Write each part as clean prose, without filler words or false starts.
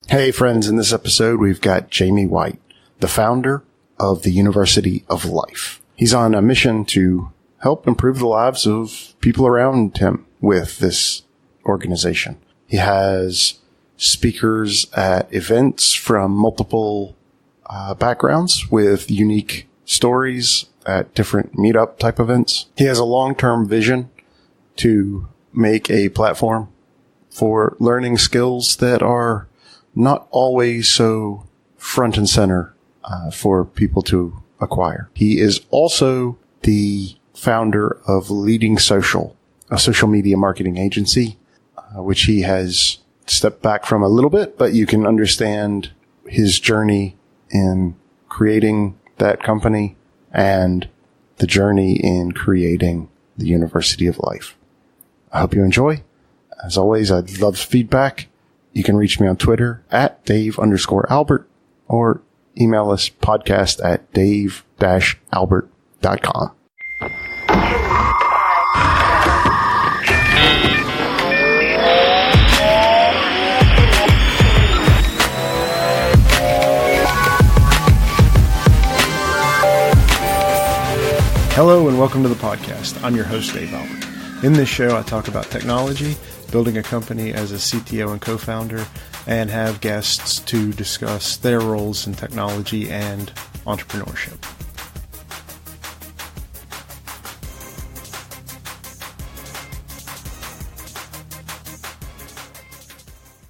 Hey friends, in this episode we've got Jamie White, the founder of the University of Life. He's on a mission to help improve the lives of people around him with this organization. He has speakers at events from multiple backgrounds with unique stories at different meetup type events. He has a long-term vision to make a platform for learning skills that are not always so front and center for people to acquire. He is also the founder of Leading Social, a social media marketing agency, which he has stepped back from a little bit, but you can understand his journey in creating that company and the journey in creating the University of Life. I hope you enjoy. As always, I'd love feedback. You can reach me on Twitter at Dave_Albert or email us podcast at dave-albert.com. Hello and welcome to the podcast. I'm your host, Dave Albert. In this show, I talk about technology, building a company as a CTO and co-founder, and have guests to discuss their roles in technology and entrepreneurship.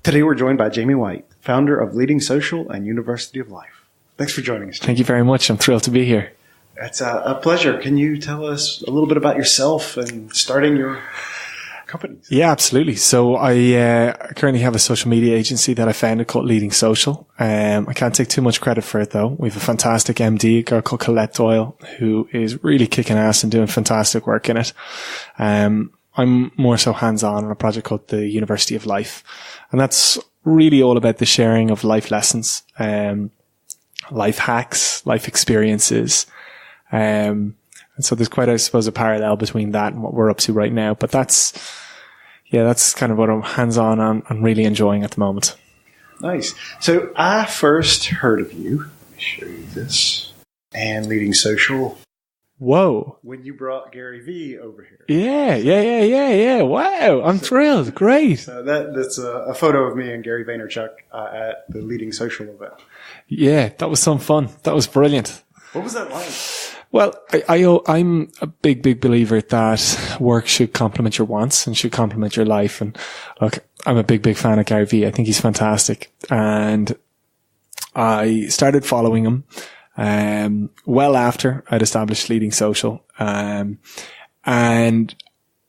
Today we're joined by Jamie White, founder of Leading Social and University of Life. Thanks for joining us, Jamie. Thank you very much. I'm thrilled to be here. It's a pleasure. Can you tell us a little bit about yourself and starting your companies? Yeah, absolutely. So I currently have a social media agency that I founded called Leading Social. I can't take too much credit for it though. We have a fantastic MD, a girl called Colette Doyle, who is really kicking ass and doing fantastic work in it. I'm more so hands-on on a project called the University of Life. And that's really all about the sharing of life lessons, life hacks, life experiences. And so there's quite, I suppose, a parallel between that and what we're up to right now. But that's kind of what I'm hands-on on and really enjoying at the moment. Nice. So I first heard of you. Let me show you this. And Leading Social. Whoa. When you brought Gary Vee over here. Yeah. Wow. I'm thrilled. Great. So that's a photo of me and Gary Vaynerchuk at the Leading Social event. Yeah, that was some fun. That was brilliant. What was that like? Well, I'm a big believer that work should complement your wants and should complement your life. And look, I'm a big fan of Gary Vee. I think he's fantastic. And I started following him, well after I'd established Leading Social. And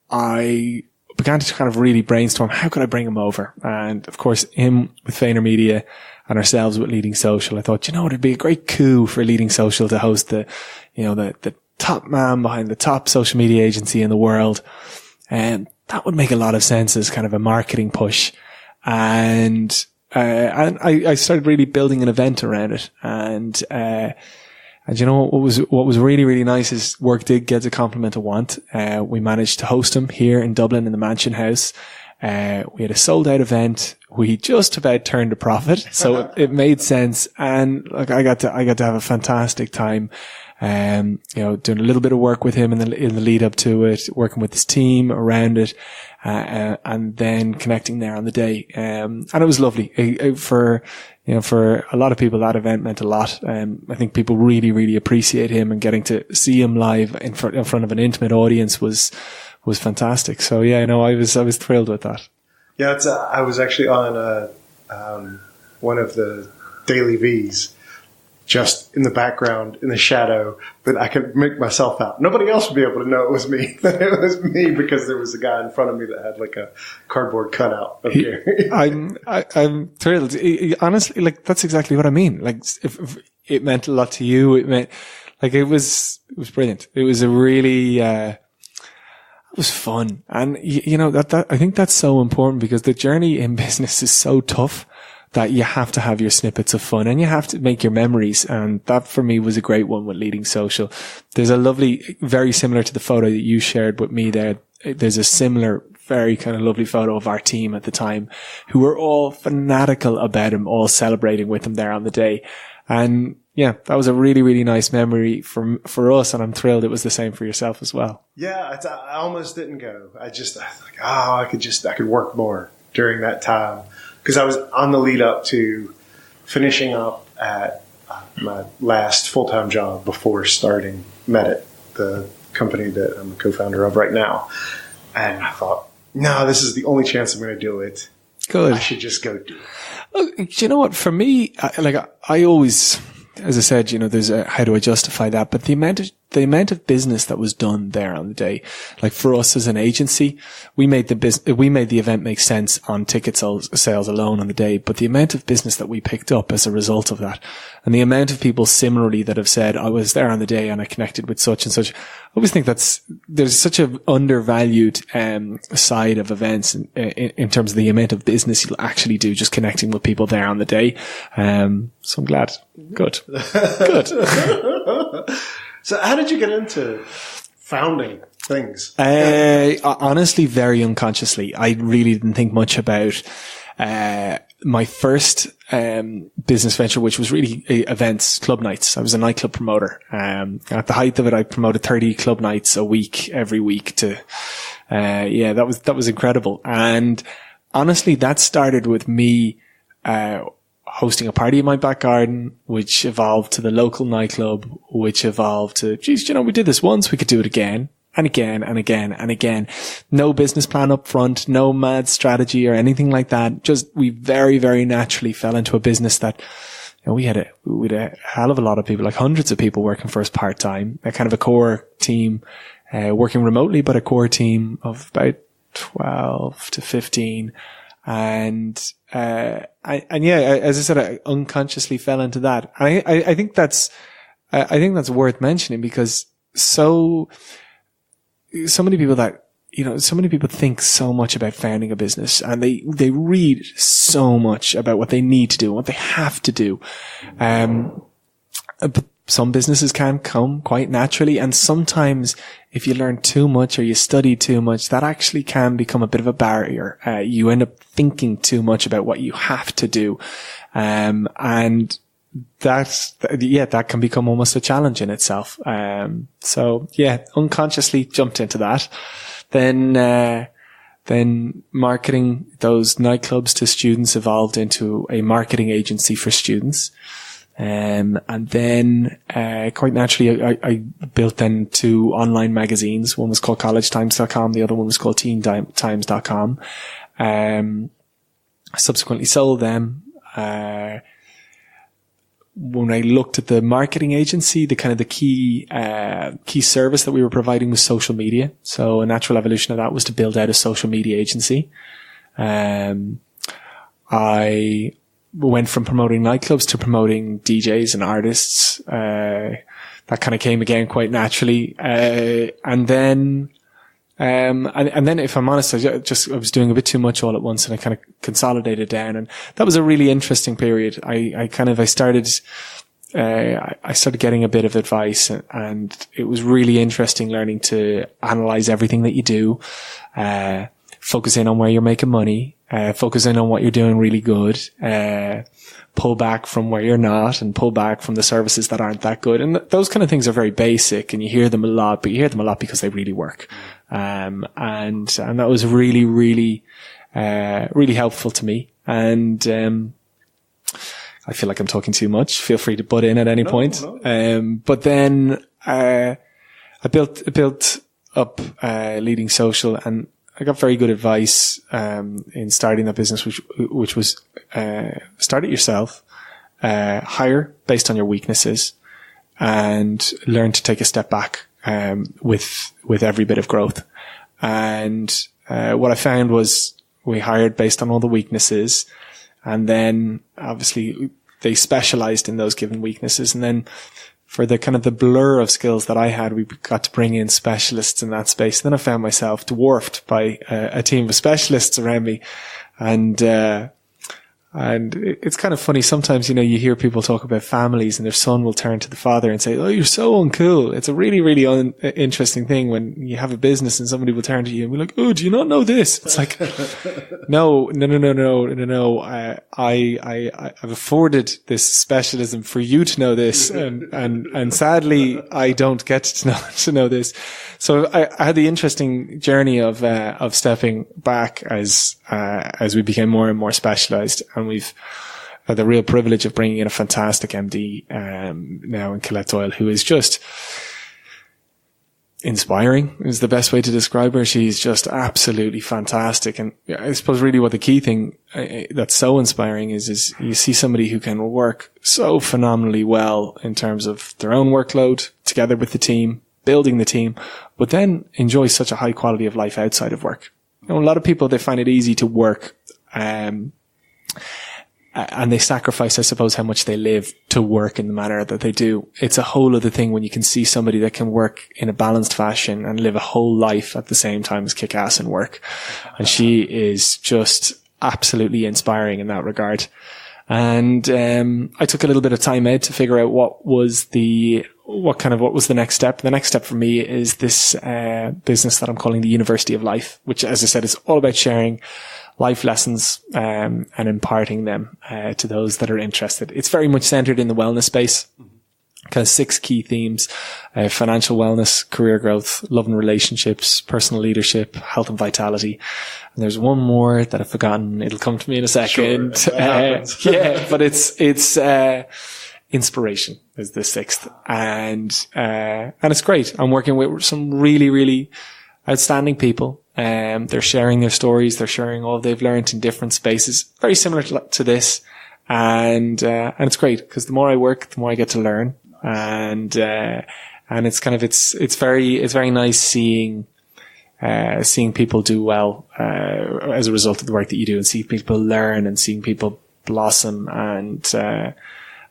I began to kind of really brainstorm, how could I bring him over? And of course, him with VaynerMedia and ourselves with Leading Social, I thought, it'd be a great coup for Leading Social to host the top man behind the top social media agency in the world. And that would make a lot of sense as kind of a marketing push. And I started really building an event around it. And what was really nice is work did get to complement a want. We managed to host him here in Dublin in the Mansion House. We had a sold out event. We just about turned a profit. So it made sense. And like, I got to have a fantastic time. Doing a little bit of work with him in the lead up to it, working with his team around it, and then connecting there on the day. And it was lovely. For a lot of people, that event meant a lot. I think people really appreciate him, and getting to see him live in front of an intimate audience was fantastic. So yeah, I was thrilled with that. Yeah, I was actually on one of the Daily V's, just in the background, in the shadow, but I could make myself out. Nobody else would be able to know it was me. It was me because there was a guy in front of me that had like a cardboard cutout of Gary. I'm thrilled. Honestly, like, that's exactly what I mean. Like, if it meant a lot to you, it meant, like, it was brilliant. It was a really, it was fun. And that I think that's so important, because the journey in business is so tough that you have to have your snippets of fun and you have to make your memories. And that for me was a great one with Leading Social. There's a lovely, very similar to the photo that you shared with me there. There's a similar very kind of lovely photo of our team at the time, who were all fanatical about him, all celebrating with him there on the day. And yeah, that was a really, really nice memory for us. And I'm thrilled it was the same for yourself as well. Yeah, I almost didn't go. I was like, I could work more during that time. Because I was on the lead up to finishing up at my last full-time job before starting Medit, the company that I'm a co-founder of right now. And I thought, no, this is the only chance I'm going to do it. Good. I should just go do it. Do you know what? For me, I always, as I said, there's how do I justify that? But the amount of business that was done there on the day, like for us as an agency, we made the event make sense on ticket sales alone on the day, but the amount of business that we picked up as a result of that, and the amount of people similarly that have said, I was there on the day and I connected with such and such. I always think there's such an undervalued, side of events in terms of the amount of business you'll actually do just connecting with people there on the day. So I'm glad. Good. Good. So how did you get into founding things? Honestly, very unconsciously. I really didn't think much about my first business venture, which was really events, club nights. I was a nightclub promoter. At the height of it, I promoted 30 club nights a week, every week to, that was incredible. And honestly, that started with me, hosting a party in my back garden, which evolved to the local nightclub, which evolved to, we did this once, we could do it again and again and again and again. No business plan up front, no mad strategy or anything like that. Just we very, very naturally fell into a business that, we had a hell of a lot of people, like hundreds of people working for us part-time, a kind of a core team, working remotely, but a core team of about 12 to 15. And yeah, as I said, I unconsciously fell into that. I think that's worth mentioning because so many people so many people think so much about founding a business and they read so much about what they need to do, what they have to do. But some businesses can come quite naturally, and sometimes if you learn too much or you study too much, that actually can become a bit of a barrier. You end up thinking too much about what you have to do. And that can become almost a challenge in itself. So yeah, unconsciously jumped into that. Then marketing those nightclubs to students evolved into a marketing agency for students. And then, quite naturally, I built then 2 online magazines. One was called collegetimes.com. The other one was called teentimes.com. I subsequently sold them. When I looked at the marketing agency, the key service that we were providing was social media. So a natural evolution of that was to build out a social media agency. I went from promoting nightclubs to promoting DJs and artists. That kind of came again quite naturally. And then if I'm honest, I was doing a bit too much all at once and I kind of consolidated down. And that was a really interesting period. I started getting a bit of advice and it was really interesting learning to analyze everything that you do, focus in on where you're making money, focus in on what you're doing really good, pull back from where you're not and pull back from the services that aren't that good. And those kind of things are very basic and you hear them a lot, but you hear them a lot because they really work. And that was really, really, really helpful to me. And, I feel like I'm talking too much. Feel free to butt in at any point. No. But then, I built up, Leading Social, and I got very good advice, in starting that business, which was, start it yourself, hire based on your weaknesses and learn to take a step back, with every bit of growth. And, what I found was we hired based on all the weaknesses, and then obviously they specialized in those given weaknesses. And then for the kind of the blur of skills that I had, we got to bring in specialists in that space. Then I found myself dwarfed by a team of specialists around me. And And it's kind of funny. Sometimes, you hear people talk about families and their son will turn to the father and say, "Oh, you're so uncool." It's a really, really interesting thing when you have a business and somebody will turn to you and be like, "Oh, do you not know this?" It's like, no. I've afforded this specialism for you to know this. And sadly, I don't get to know this. So I had the interesting journey of stepping back as we became more and more specialized. And we've had the real privilege of bringing in a fantastic MD, now in Colette Doyle, who is just inspiring is the best way to describe her. She's just absolutely fantastic. And I suppose really what the key thing that's so inspiring is you see somebody who can work so phenomenally well in terms of their own workload together with the team, building the team, but then enjoy such a high quality of life outside of work. A lot of people, they find it easy to work, and they sacrifice, I suppose, how much they live to work in the manner that they do. It's a whole other thing when you can see somebody that can work in a balanced fashion and live a whole life at the same time as kick ass and work. And she is just absolutely inspiring in that regard. And I took a little bit of time out to figure out what was the next step. The next step for me is this business that I'm calling the University of Life, which, as I said, is all about sharing life lessons and imparting them to those that are interested. It's very much centered in the wellness space. Kind of 6 key themes: financial wellness, career growth, love and relationships, personal leadership, health and vitality. And there's one more that I've forgotten. It'll come to me in a second. Sure, but it's inspiration is the 6th. And it's great. I'm working with some really, really outstanding people. They're sharing their stories. They're sharing all they've learned in different spaces, very similar to this. And it's great because the more I work, the more I get to learn. And it's kind of, it's very nice seeing people do well, as a result of the work that you do, and see people learn and seeing people blossom.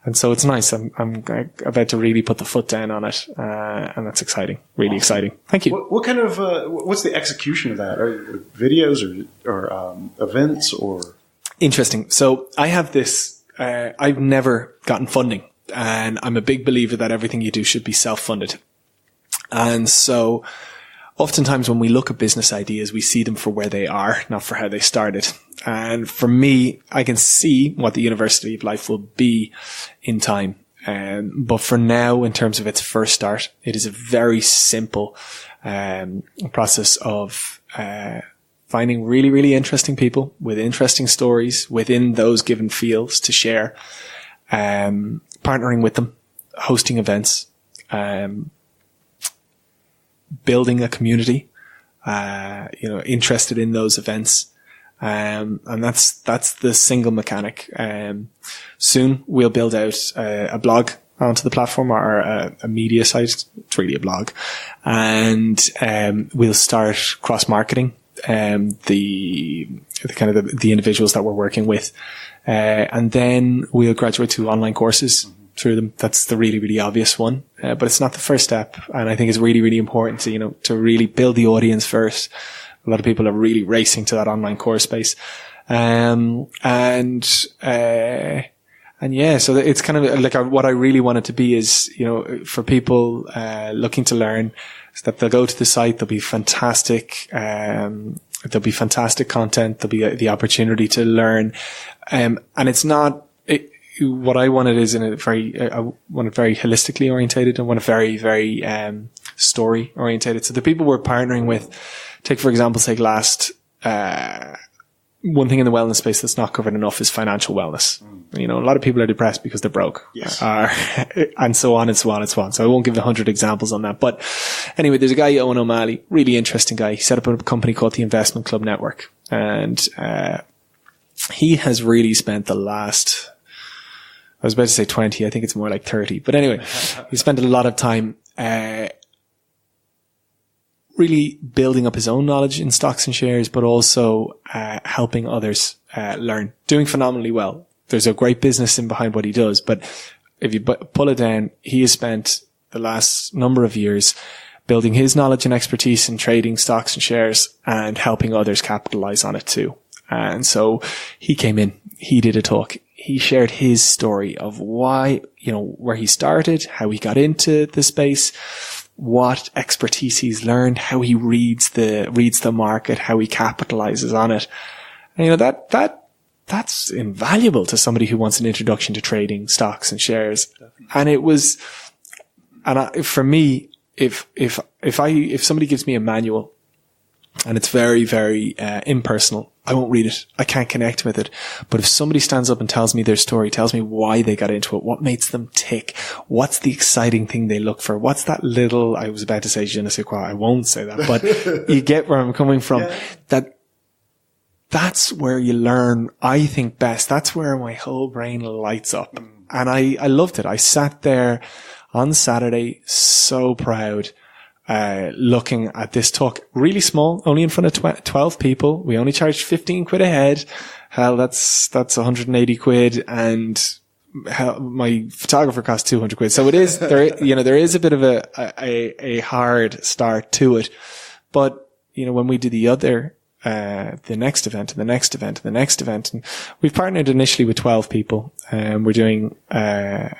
And so it's nice. I'm about to really put the foot down on it. And that's exciting. Really exciting. Thank you. What kind of, what's the execution of that? Are videos or events or? Interesting. So I have this, I've never gotten funding, and I'm a big believer that everything you do should be self-funded. And so oftentimes when we look at business ideas, we see them for where they are, not for how they started. And for me, I can see what the University of Life will be in time. But for now, in terms of its first start, it is a very simple process of finding really, really interesting people with interesting stories within those given fields to share, partnering with them, hosting events, building a community, interested in those events. And that's the single mechanic. Soon we'll build out a blog onto the platform, or a media site. It's really a blog. And we'll start cross-marketing the individuals that we're working with. And then we'll graduate to online courses through them. That's the really, really obvious one. But it's not the first step. And I think it's really, really important to really build the audience first. A lot of people are really racing to that online course space. So it's kind of like what I really want it to be is, for people, looking to learn, is that they'll go to the site, there'll be fantastic, content, there'll be the opportunity to learn. And it's not, what I want it is I want it very holistically orientated. I want it very, very, story orientated. So the people we're partnering with, take last, one thing in the wellness space that's not covered enough is financial wellness. A lot of people are depressed because they're broke. Yes. And so on and so on and so on. So I won't give 100 examples on that. But anyway, there's a guy, Owen O'Malley, really interesting guy. He set up a company called the Investment Club Network. And he has really spent the last, I was about to say 20, I think it's more like 30. But anyway, he spent a lot of time really building up his own knowledge in stocks and shares, but also helping others learn. Doing phenomenally well. There's a great business in behind what he does, but if you pull it down, he has spent the last number of years building his knowledge and expertise in trading stocks and shares and helping others capitalize on it too. And so he came in, he did a talk. He shared his story of why, where he started, how he got into the space, what expertise he's learned, how he reads the market, how he capitalizes on it. And, that's invaluable to somebody who wants an introduction to trading stocks and shares. And it was, for me, if somebody gives me a manual and it's very, very impersonal, I won't read it. I can't connect with it. But if somebody stands up and tells me their story, tells me why they got into it, what makes them tick, what's the exciting thing they look for, what's that little, I was about to say je ne sais quoi, I won't say that, but you get where I'm coming from. Yeah. That's where you learn, I think, best. That's where my whole brain lights up. And I loved it. I sat there on Saturday, so proud, looking at this talk, really small, only in front of 12 people. We only charged 15 quid a head. Hell, that's 180 quid. And hell, my photographer cost 200 quid. So it is, there is a bit of a hard start to it. But, when we do the next event and the next event and the next event. And we've partnered initially with 12 people. We're doing an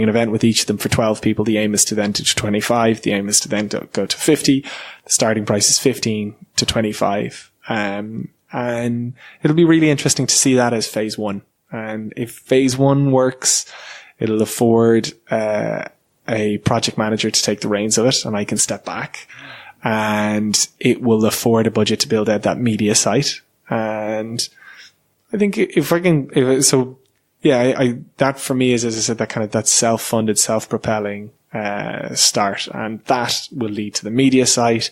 event with each of them for 12 people. The aim is to then to 25. The aim is to then to go to 50. The starting price is 15 to 25. And it'll be really interesting to see that as phase one. And if phase one works, it'll afford, a project manager to take the reins of it and I can step back. And it will afford a budget to build out that media site. And I think that for me is, as I said, that kind of, that self-funded, self-propelling, start. And that will lead to the media site,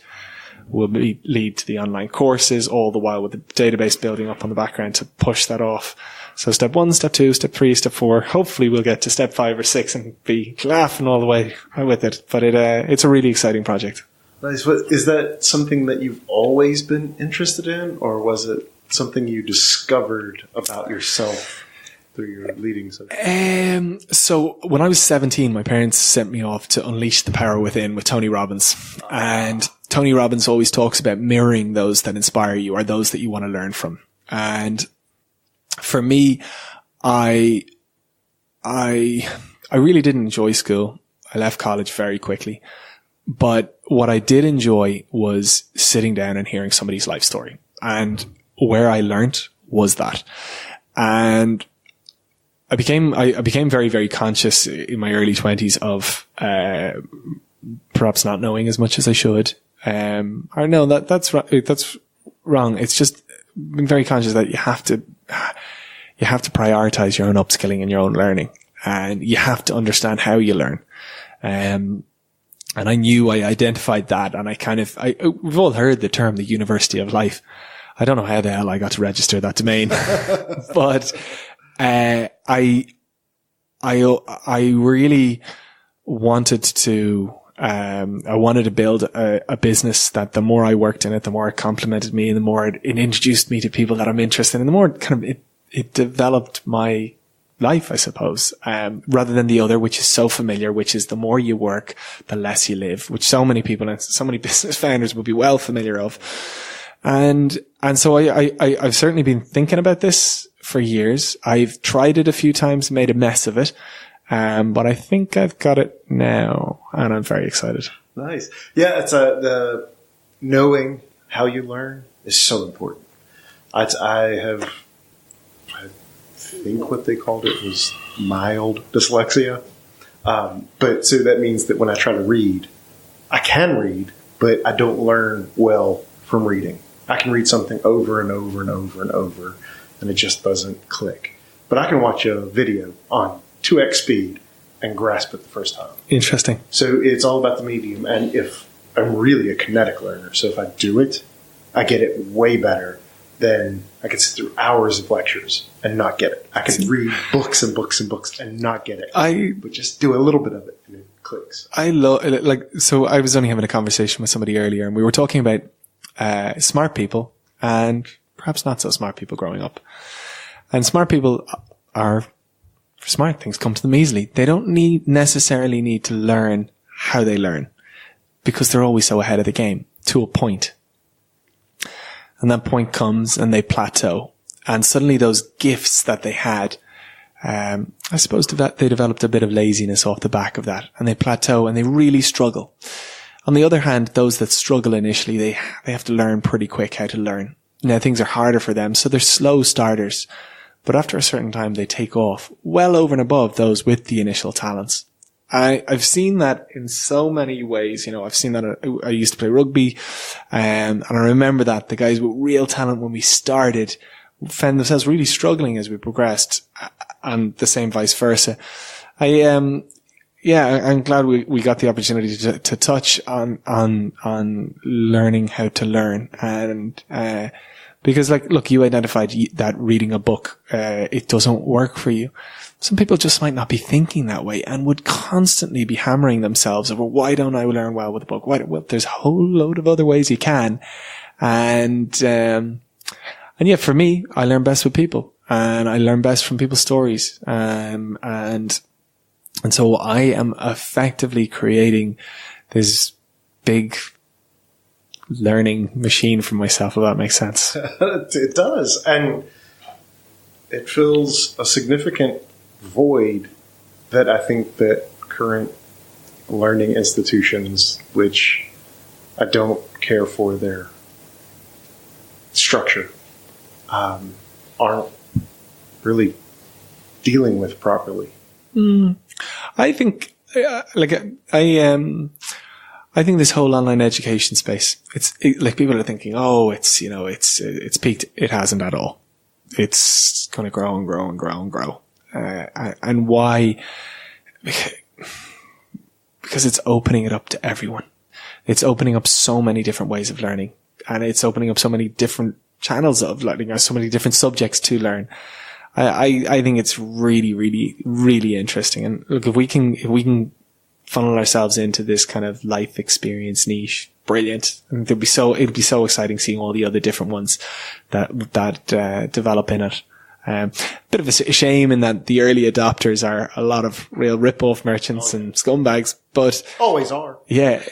lead to the online courses, all the while with the database building up on the background to push that off. So step 1, step 2, step 3, step 4. Hopefully we'll get to step 5 or 6 and be laughing all the way with it. But it's a really exciting project. Nice. Is that something that you've always been interested in, or was it something you discovered about yourself through your leading? So when I was 17, my parents sent me off to Unleash the Power Within with Tony Robbins. And Tony Robbins always talks about mirroring those that inspire you or those that you want to learn from. And for me, I really didn't enjoy school. I left college very quickly. But what I did enjoy was sitting down and hearing somebody's life story. And where I learned was that. And I became very, very conscious in my early 20s of, perhaps not knowing as much as I should. Or no, that's wrong. It's just being very conscious that you have to prioritize your own upskilling and your own learning. And you have to understand how you learn. And I knew I identified that, and we've all heard the term, the University of Life. I don't know how the hell I got to register that domain, but, I really wanted to, build a business that the more I worked in it, the more it complemented me and the more it introduced me to people that I'm interested in, the more kind of it developed my life, I suppose, rather than the other, which is so familiar, which is the more you work, the less you live, which so many people and so many business founders will be well familiar of. And so I've certainly been thinking about this for years. I've tried it a few times, made a mess of it. But I think I've got it now and I'm very excited. Nice. Yeah. It's the knowing how you learn is so important. I think what they called it was mild dyslexia. But so that means that when I try to read, I can read, but I don't learn well from reading. I can read something over and over and over and over, and it just doesn't click. But I can watch a video on 2x speed and grasp it the first time. Interesting. So it's all about the medium. And if I'm really a kinetic learner, so if I do it, I get it way better than I could sit through hours of lectures and not get it. I can read books and books and books and not get it. But just do a little bit of it and it clicks. So I was only having a conversation with somebody earlier and we were talking about smart people and perhaps not so smart people growing up. And smart people are smart. Things come to them easily. They don't necessarily need to learn how they learn because they're always so ahead of the game to a point. And that point comes and they plateau And suddenly those gifts that they had, I suppose they developed a bit of laziness off the back of that, and they plateau and they really struggle. On the other hand, those that struggle initially, they have to learn pretty quick how to learn. Now things are harder for them, so they're slow starters. But after a certain time, they take off well over and above those with the initial talents. I've seen that in so many ways. You know, I've seen that. I used to play rugby, and I remember that the guys with real talent when we started found themselves really struggling as we progressed, and the same vice versa. I'm glad we got the opportunity to touch on learning how to learn, and because look, you identified that reading a book, it doesn't work for you. Some people just might not be thinking that way and would constantly be hammering themselves over, why don't I learn well with a book? Well, there's a whole load of other ways you can. And yeah, for me, I learn best with people, and I learn best from people's stories. And so I am effectively creating this big learning machine for myself, if that makes sense. It does. And it fills a significant void that I think that current learning institutions, which I don't care for their structure, aren't really dealing with properly. I think, I think this whole online education space, like people are thinking, it's peaked. It hasn't at all. It's going to grow and grow and grow and grow. And why? Because it's opening it up to everyone. It's opening up so many different ways of learning, and it's opening up so many different channels of learning, or so many different subjects to learn. I think it's really, really, really interesting. And look, if we can funnel ourselves into this kind of life experience niche, brilliant. And it'd be so exciting seeing all the other different ones that develop in it. Bit of a shame in that the early adopters are a lot of real rip-off merchants and scumbags, but always are. Yeah.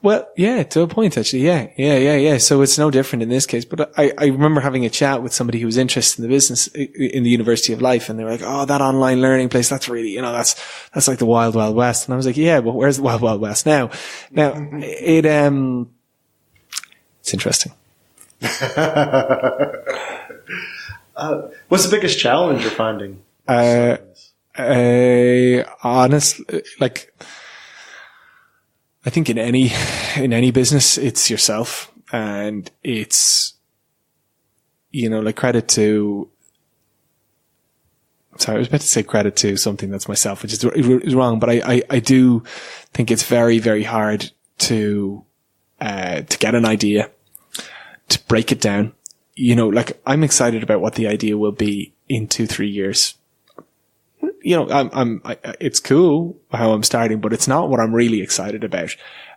Well, yeah, to a point, actually. Yeah. So it's no different in this case. But I remember having a chat with somebody who was interested in the business in the University of Life, and they were like, oh, that online learning place, that's really, that's like the Wild Wild West. And I was like, yeah, but where's the Wild Wild West now? Now, it's interesting. What's the biggest challenge you're finding? Honestly, I think in any business, it's yourself, and it's, credit to, sorry, I was about to say credit to something that's myself, which is wrong, but I do think it's very, very hard to get an idea, to break it down. I'm excited about what the idea will be in 2-3 years. It's cool how I'm starting, but it's not what I'm really excited about.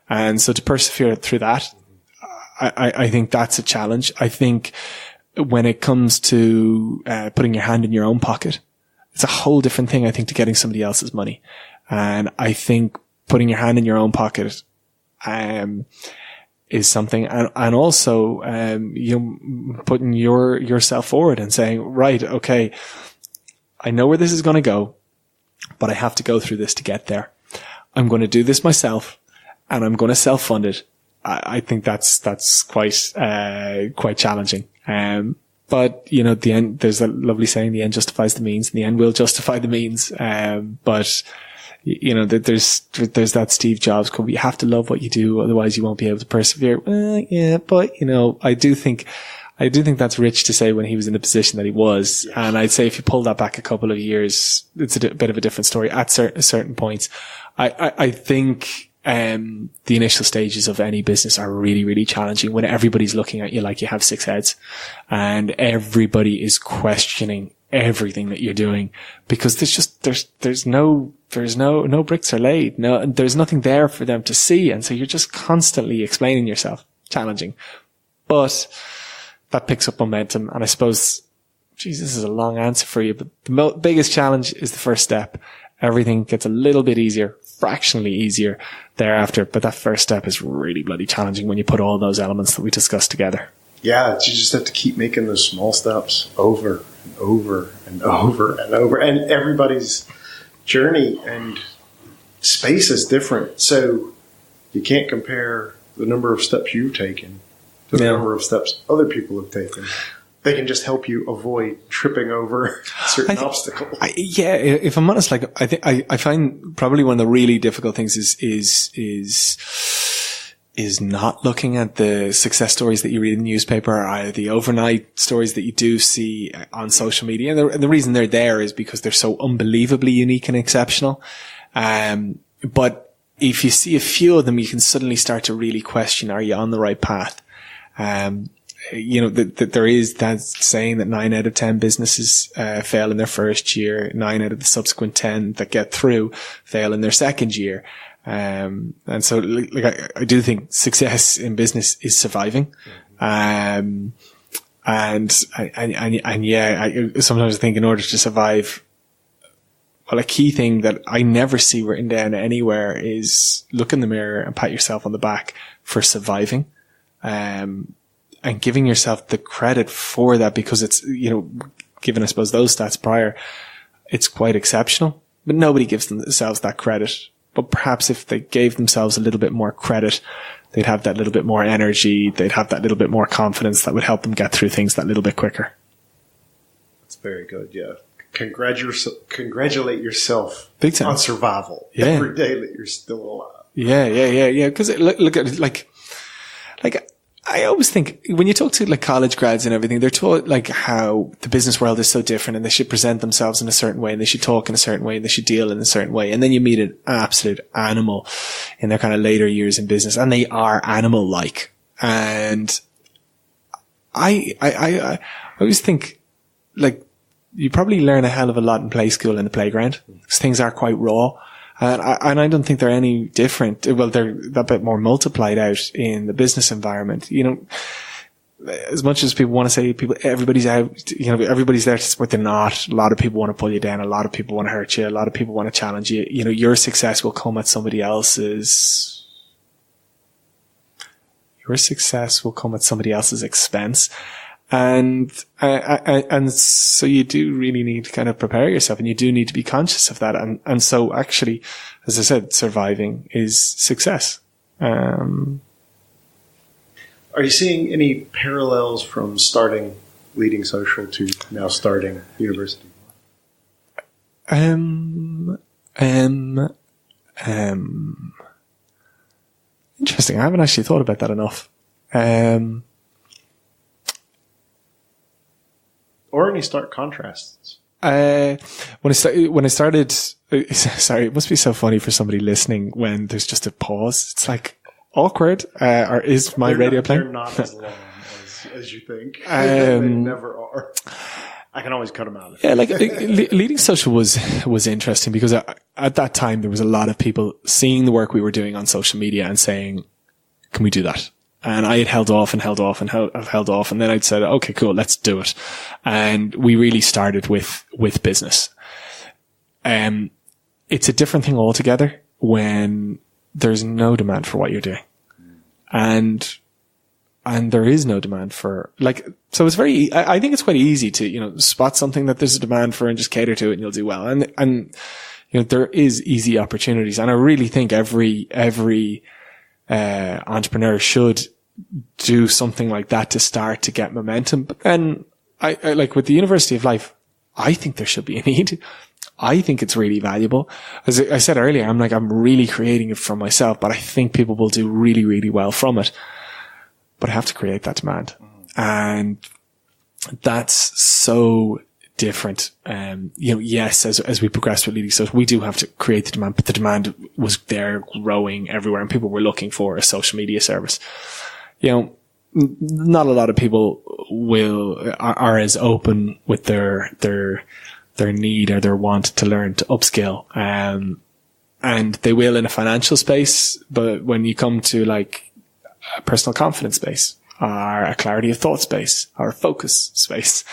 And so to persevere through that, I think that's a challenge. I think when it comes to, putting your hand in your own pocket, it's a whole different thing, I think, to getting somebody else's money. And I think putting your hand in your own pocket, is something, and also, putting yourself forward and saying, right, okay, I know where this is going to go, but I have to go through this to get there. I'm going to do this myself, and I'm going to self-fund it. I think that's quite challenging. But, at the end, there's a lovely saying, the end justifies the means, and the end will justify the means. But, there's that Steve Jobs quote, you have to love what you do, otherwise you won't be able to persevere. Yeah, but, I do think that's rich to say when he was in the position that he was. Yes. And I'd say if you pull that back a couple of years, it's a bit of a different story at certain points. I think, the initial stages of any business are really, really challenging when everybody's looking at you like you have 6 heads, and everybody is questioning everything that you're doing, because there's no bricks are laid. No, there's nothing there for them to see. And so you're just constantly explaining yourself. Challenging. But that picks up momentum. And I suppose, this is a long answer for you, but the biggest challenge is the first step. Everything gets a little bit easier, fractionally easier thereafter. But that first step is really bloody challenging when you put all those elements that we discussed together. Yeah, you just have to keep making those small steps over and over and over and over. And everybody's journey and space is different. So you can't compare the number of steps you've taken to the number of steps other people have taken. They can just help you avoid tripping over certain obstacles. If I'm honest, like I find probably one of the really difficult things is not looking at the success stories that you read in the newspaper or the overnight stories that you do see on social media. And the reason they're there is because they're so unbelievably unique and exceptional. But if you see a few of them, you can suddenly start to really question, are you on the right path? That there is that saying that 9 out of 10 businesses fail in their first year. 9 out of the subsequent 10 that get through fail in their second year. And so like I do think success in business is surviving. I sometimes think in order to survive, well, a key thing that I never see written down anywhere is look in the mirror and pat yourself on the back for surviving. And giving yourself the credit for that, because it's, given, I suppose, those stats prior, it's quite exceptional, but nobody gives themselves that credit. But perhaps if they gave themselves a little bit more credit, they'd have that little bit more energy. They'd have that little bit more confidence that would help them get through things that little bit quicker. That's very good. Yeah. Congratulate yourself Big time. On survival every day that you're still alive. Yeah. Cause look at it like I always think when you talk to like college grads and everything, they're taught like how the business world is so different and they should present themselves in a certain way and they should talk in a certain way and they should deal in a certain way. And then you meet an absolute animal in their kind of later years in business and they are animal-like. And I always think like you probably learn a hell of a lot in play school and the playground because things are quite raw. And I don't think they're any different. Well, they're that bit more multiplied out in the business environment. As much as people want to say everybody's out, everybody's there to support, they're not. A lot of people want to pull you down. A lot of people want to hurt you. A lot of people want to challenge you. Your success will come at somebody else's. Your success will come at somebody else's expense. And so you do really need to kind of prepare yourself and you do need to be conscious of that. And so actually, as I said, surviving is success. Are you seeing any parallels from starting Leading Social to now starting University? Interesting. I haven't actually thought about that enough. Or any stark contrasts? When I started, sorry, it must be so funny for somebody listening when there's just a pause. It's like awkward. Or is my radio playing? They're not as long as you think. They never are. I can always cut them out. Yeah, like Leading Social was interesting because at that time there was a lot of people seeing the work we were doing on social media and saying, "Can we do that?" And I had held off. And then I'd said, okay, cool, let's do it. And we really started with business. It's a different thing altogether when there's no demand for what you're doing. And there is no demand for so it's I think it's quite easy to, spot something that there's a demand for and just cater to it and you'll do well. And there is easy opportunities. And I really think every entrepreneur should do something like that to start to get momentum. But then I like with the University of Life, I think there should be a need. I think it's really valuable. As I said earlier, I'm really creating it for myself, but I think people will do really, really well from it. But I have to create that demand. And that's so different. Yes, as we progress with Leading Social, we do have to create the demand, but the demand was there growing everywhere and people were looking for a social media service. Not a lot of people are as open with their need or their want to learn to upskill. And they will in a financial space, but when you come to like a personal confidence space or a clarity of thought space or a focus space,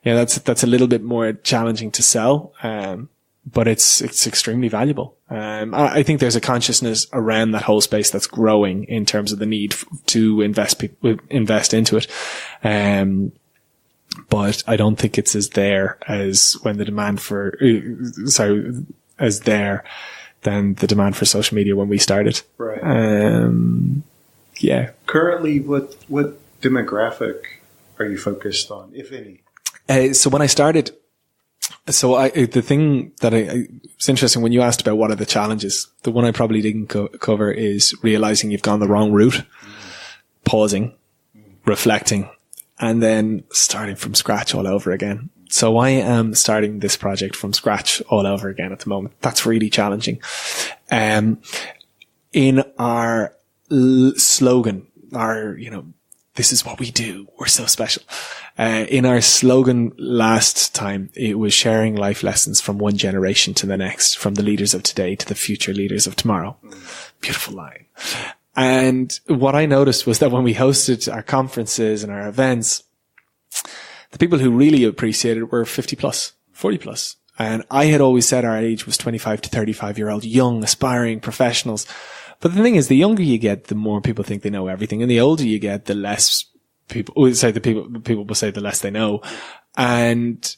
that's a little bit more challenging to sell. but it's extremely valuable. I think there's a consciousness around that whole space that's growing in terms of the need to invest into it. But I don't think it's as there as when the demand for, as there than the demand for social media when we started. Right. Yeah. Currently, what demographic are you focused on, if any? So when I started, the thing that it's interesting when you asked about what are the challenges, the one I probably didn't cover is realizing you've gone the wrong route, pausing, reflecting, and then starting from scratch all over again. So I am starting this project from scratch all over again at the moment. That's really challenging. In our slogan, this is what we do. We're so special. In our slogan last time, it was sharing life lessons from one generation to the next, from the leaders of today to the future leaders of tomorrow. Beautiful line. And what I noticed was that when we hosted our conferences and our events, the people who really appreciated it were 50 plus, 40 plus. And I had always said our age was 25 to 35-year-old young, aspiring professionals. But the thing is, the younger you get, the more people think they know everything. And the older you get, the less people will say the less they know. And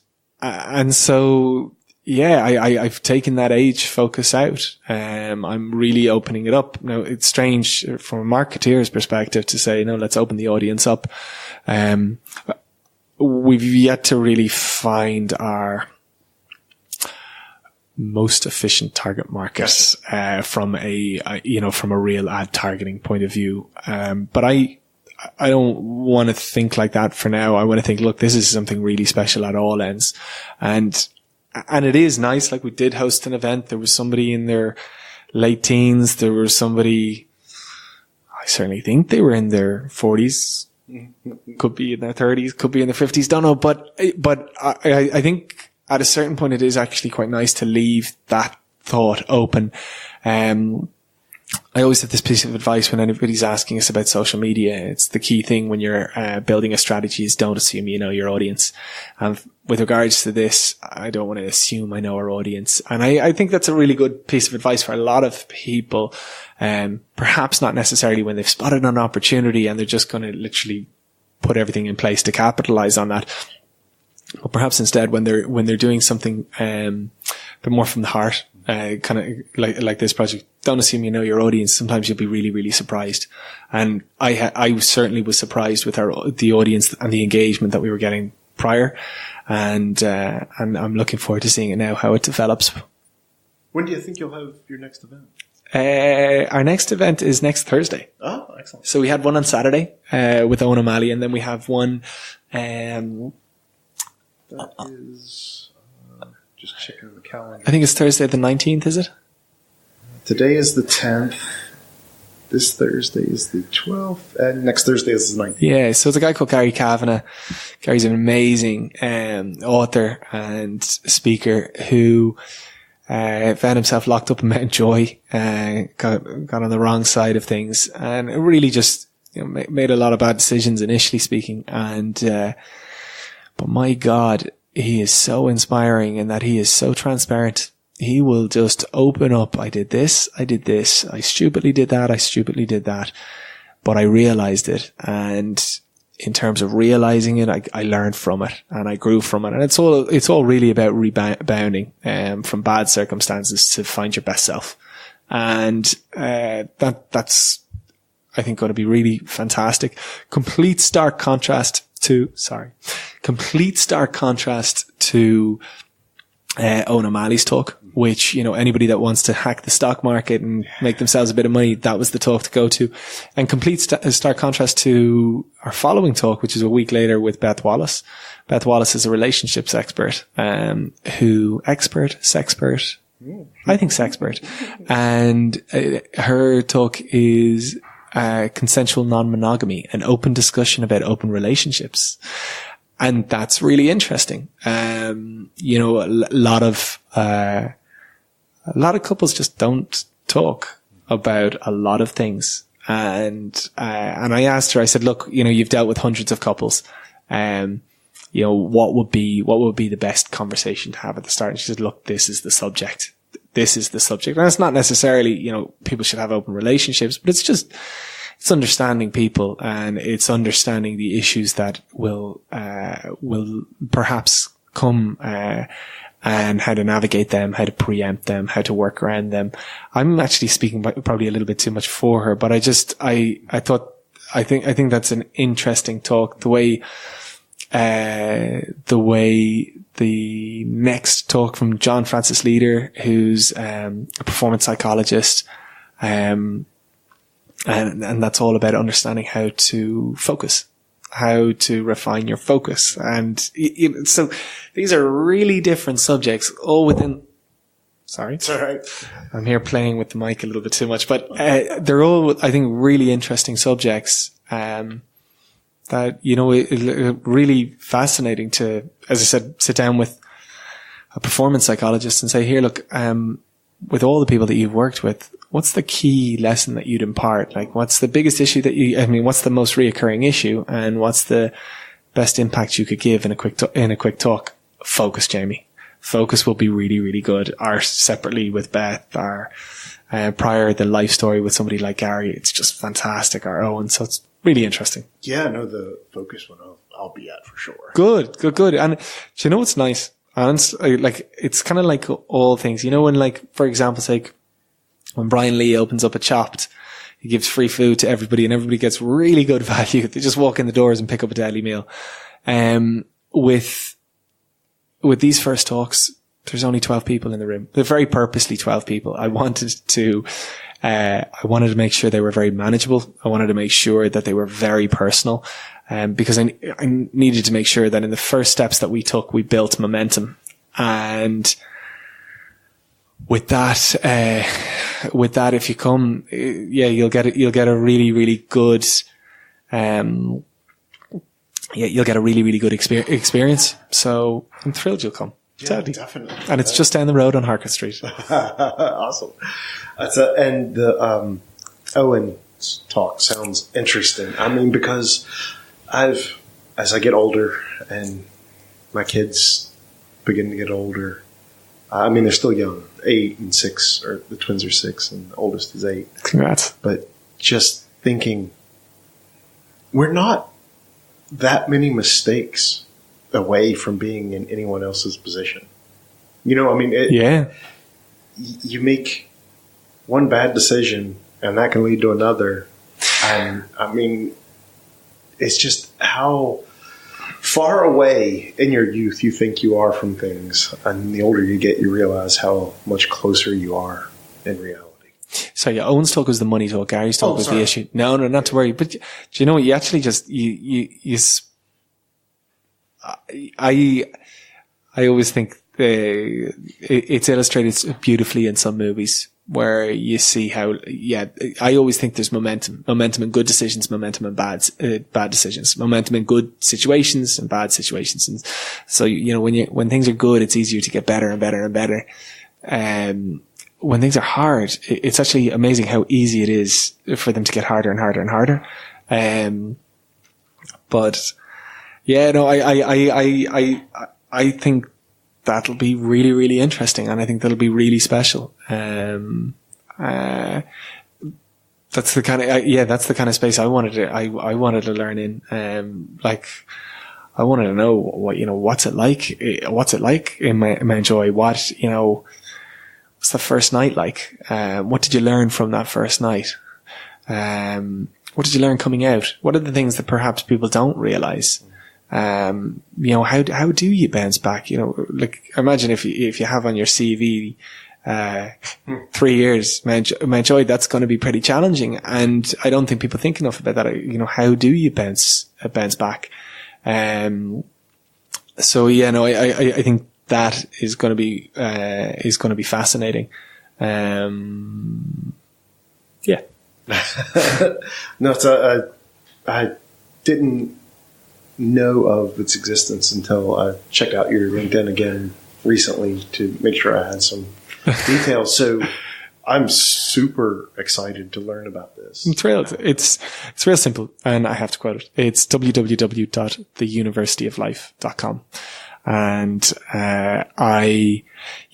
so, yeah, I've taken that age focus out. I'm really opening it up. Now, it's strange from a marketeer's perspective to say, no, let's open the audience up. We've yet to really find our most efficient target market, from a real ad targeting point of view. But I don't want to think like that for now. I want to think, look, this is something really special at all ends. And it is nice. Like, we did host an event. There was somebody in their late teens. There was somebody, I certainly think they were in their 40s. Could be in their 30s, could be in their 50s. Don't know. But I think at a certain point, it is actually quite nice to leave that thought open. I always have this piece of advice when anybody's asking us about social media. It's the key thing when you're building a strategy is don't assume you know your audience. And with regards to this, I don't want to assume I know our audience. And I think that's a really good piece of advice for a lot of people. Perhaps not necessarily when they've spotted an opportunity and they're just going to literally put everything in place to capitalize on that. But perhaps instead when they're doing something, but more from the heart, kind of like this project, don't assume you know your audience. Sometimes you'll be really, really surprised. And I certainly was surprised with the audience and the engagement that we were getting prior. And I'm looking forward to seeing it now, how it develops. When do you think you'll have your next event? Our next event is next Thursday. Oh, excellent. So we had one on Saturday, with Owen O'Malley, and then we have one, that is, just checking the calendar. I think it's Thursday the 19th, is it? Today is the 10th. This Thursday is the 12th. And next Thursday is the 19th. Yeah, so it's a guy called Gary Kavanagh. Gary's an amazing author and speaker who found himself locked up in Mount Joy, got on the wrong side of things, and it really just made a lot of bad decisions initially speaking. And but my God, he is so inspiring in that he is so transparent. He will just open up. I did this. I stupidly did that. But I realized it. And in terms of realizing it, I learned from it and I grew from it. And it's all really about rebounding, from bad circumstances to find your best self. And, that's, I think, going to be really fantastic. Complete stark contrast to Owen O'Malley's talk, which, anybody that wants to hack the stock market and make themselves a bit of money, that was the talk to go to. And complete stark contrast to our following talk, which is a week later with Beth Wallace. Beth Wallace is a relationships expert, I think sexpert. And her talk is consensual non-monogamy, an open discussion about open relationships. And that's really interesting. A lot of couples just don't talk about a lot of things. And I asked her, I said, look, you've dealt with hundreds of couples. what would be the best conversation to have at the start? And she said, look, this is the subject. This is the subject. And it's not necessarily, people should have open relationships, but it's understanding people, and it's understanding the issues that will perhaps come, and how to navigate them, how to preempt them, how to work around them. I'm actually speaking probably a little bit too much for her, but I think that's an interesting talk. The way the next talk from John Francis Leader, who's a performance psychologist, and that's all about understanding how to focus, how to refine your focus. And so these are really different subjects, all within. Sorry. It's all right. I'm here playing with the mic a little bit too much, but they're all, I think, really interesting subjects. That, really fascinating to, as I said, sit down with a performance psychologist and say, here, look, with all the people that you've worked with, what's the key lesson that you'd impart? Like, what's the biggest issue what's the most reoccurring issue, and what's the best impact you could give in a quick talk? Focus, Jamie. Focus will be really, really good. Or separately with Beth, or prior the life story with somebody like Gary, it's just fantastic. Our Owen, so it's really interesting. Yeah, no, the focus one I'll be at for sure. Good. And do you know what's nice? And it's kind of like all things, when, like, for example's sake, when Brian Lee opens up a Chopped, he gives free food to everybody, and everybody gets really good value. They just walk in the doors and pick up a deli meal. With these first talks, there's only 12 people in the room. They're very purposely 12 people. I wanted to make sure they were very manageable. I wanted to make sure that they were very personal. Because I needed to make sure that in the first steps that we took, we built momentum. And with that, if you come, you'll get a really, really good, you'll get a really, really good experience. So I'm thrilled you'll come. Yeah, definitely. And it's just down the road on Harcourt Street. Awesome. And the Owen's talk sounds interesting. I mean, because as I get older and my kids begin to get older, they're still young, 8 and 6, or the twins are 6 and the oldest is 8. Congrats. But just thinking, we're not that many mistakes away from being in anyone else's position. You make one bad decision and that can lead to another. And it's just how far away in your youth you think you are from things. And the older you get, you realize how much closer you are in reality. So yeah, Owen's talk was the money talk. Gary's talk was the issue. No, not to worry. But do you know what? You actually just, I always think it's illustrated beautifully in some movies where you see how, I always think there's momentum in good decisions, momentum in bad decisions, momentum in good situations and bad situations. And so, when things are good, it's easier to get better and better and better. When things are hard, it's actually amazing how easy it is for them to get harder and harder and harder. But yeah, no, I think that'll be really, really interesting, and I think that'll be really special. That's the kind of space I wanted to learn in. I wanted to know what's it like in my Joy? What's the first night like? What did you learn from that first night? What did you learn coming out? What are the things that perhaps people don't realize? How do you bounce back? Imagine if you have on your CV, 3 years, Mount Joy, that's going to be pretty challenging. And I don't think people think enough about that. How do you bounce back? I think that is going to be fascinating. Yeah. No, I didn't know of its existence until I checked out your LinkedIn again recently to make sure I had some details. So I'm super excited to learn about this. It's real simple, and I have to quote it. It's www.theuniversityoflife.com. And,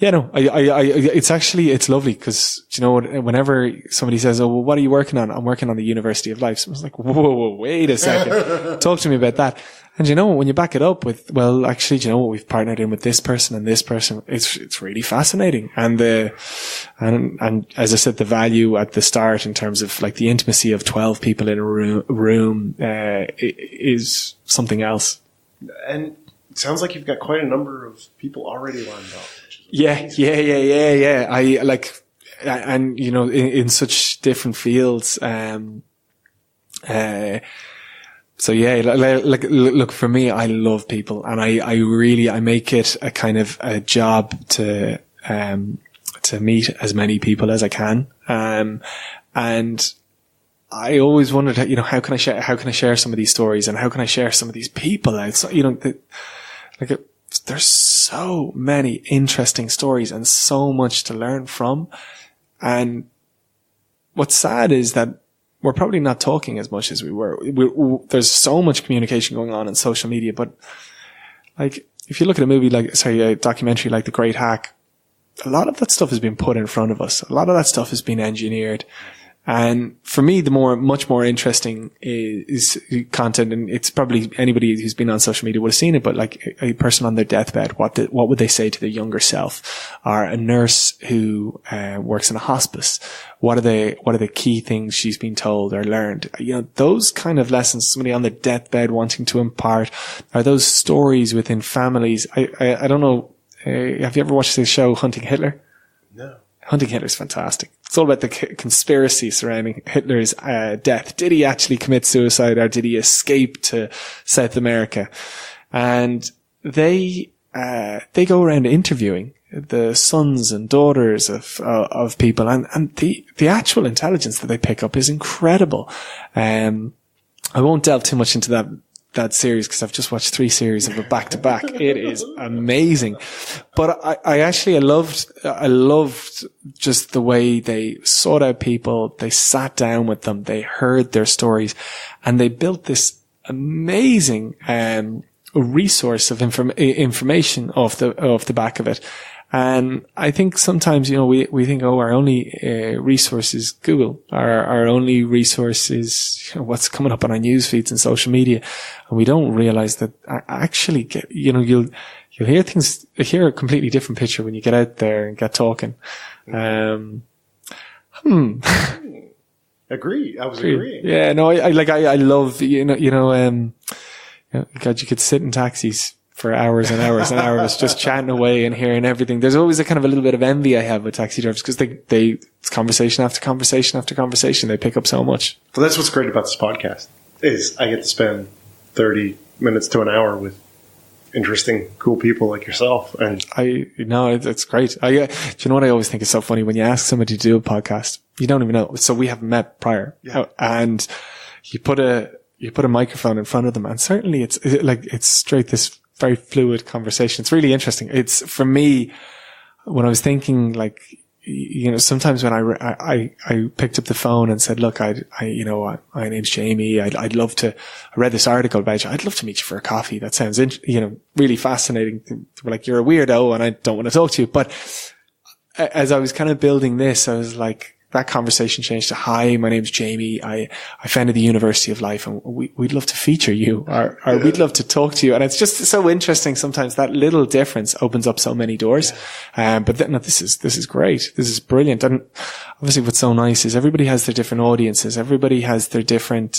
it's lovely because, you know, whenever somebody says, oh, well, what are you working on? I'm working on the University of Life. So I was like, whoa, wait a second. Talk to me about that. And you know, when you back it up with, well, actually, you know what? We've partnered in with this person and this person. It's really fascinating. And as I said, the value at the start in terms of like the intimacy of 12 people in a room, is something else. And it sounds like you've got quite a number of people already lined up. Yeah. And you know, in such different fields, so yeah, like, look, for me, I love people, and I make it a kind of a job to meet as many people as I can. And I always wondered, you know, how can I share some of these stories, and how can I share some of these people out? You know, there's so many interesting stories and so much to learn from. And what's sad is that we're probably not talking as much as we were. There's so much communication going on in social media, but like, if you look at a documentary like The Great Hack, a lot of that stuff has been put in front of us. A lot of that stuff has been engineered. And for me, much more interesting is content, and it's probably anybody who's been on social media would have seen it, but like a person on their deathbed, what would they say to their younger self? Or a nurse who works in a hospice, what are the key things she's been told or learned? You know, those kind of lessons, somebody on their deathbed wanting to impart, are those stories within families. I don't know, have you ever watched the show Hunting Hitler? No. Hunting Hitler's fantastic. It's all about the conspiracy surrounding Hitler's death. Did he actually commit suicide, or did he escape to South America? And they go around interviewing the sons and daughters of people, and the actual intelligence that they pick up is incredible. I won't delve too much into that series because I've just watched 3 series of it back to back. It is amazing. But I loved just the way they sought out people. They sat down with them. They heard their stories, and they built this amazing, resource of information off the back of it. And I think sometimes, you know, we think, oh, our only resource is Google. Our only resource is, you know, what's coming up on our news feeds and social media. And we don't realize that actually, you know, you'll hear a completely different picture when you get out there and get talking. Agree. I was agreeing. Yeah, no, I love, God, you could sit in taxis for hours and hours and hours just chatting away and hearing everything. There's always a kind of a little bit of envy I have with taxi drivers because it's conversation after conversation after conversation. They pick up so much. Well, that's what's great about this podcast is I get to spend 30 minutes to an hour with interesting, cool people like yourself. And it's great. Do you know what I always think is so funny? When you ask somebody to do a podcast, you don't even know. So we haven't met prior, and you put a microphone in front of them, and certainly it's straight this very fluid conversation. It's really interesting. It's, for me, when I was thinking, like, you know, sometimes when I picked up the phone and said, look, my name's Jamie. I read this article about you. I'd love to meet you for a coffee. That sounds, really fascinating. Like, you're a weirdo and I don't want to talk to you. But as I was kind of building this, I was like, that conversation changed to, hi, my name's Jamie. I founded the University of Life, and we'd love to feature you, or we'd love to talk to you. And it's just so interesting. Sometimes that little difference opens up so many doors. But then, this is great. This is brilliant. And obviously what's so nice is everybody has their different audiences. Everybody has their different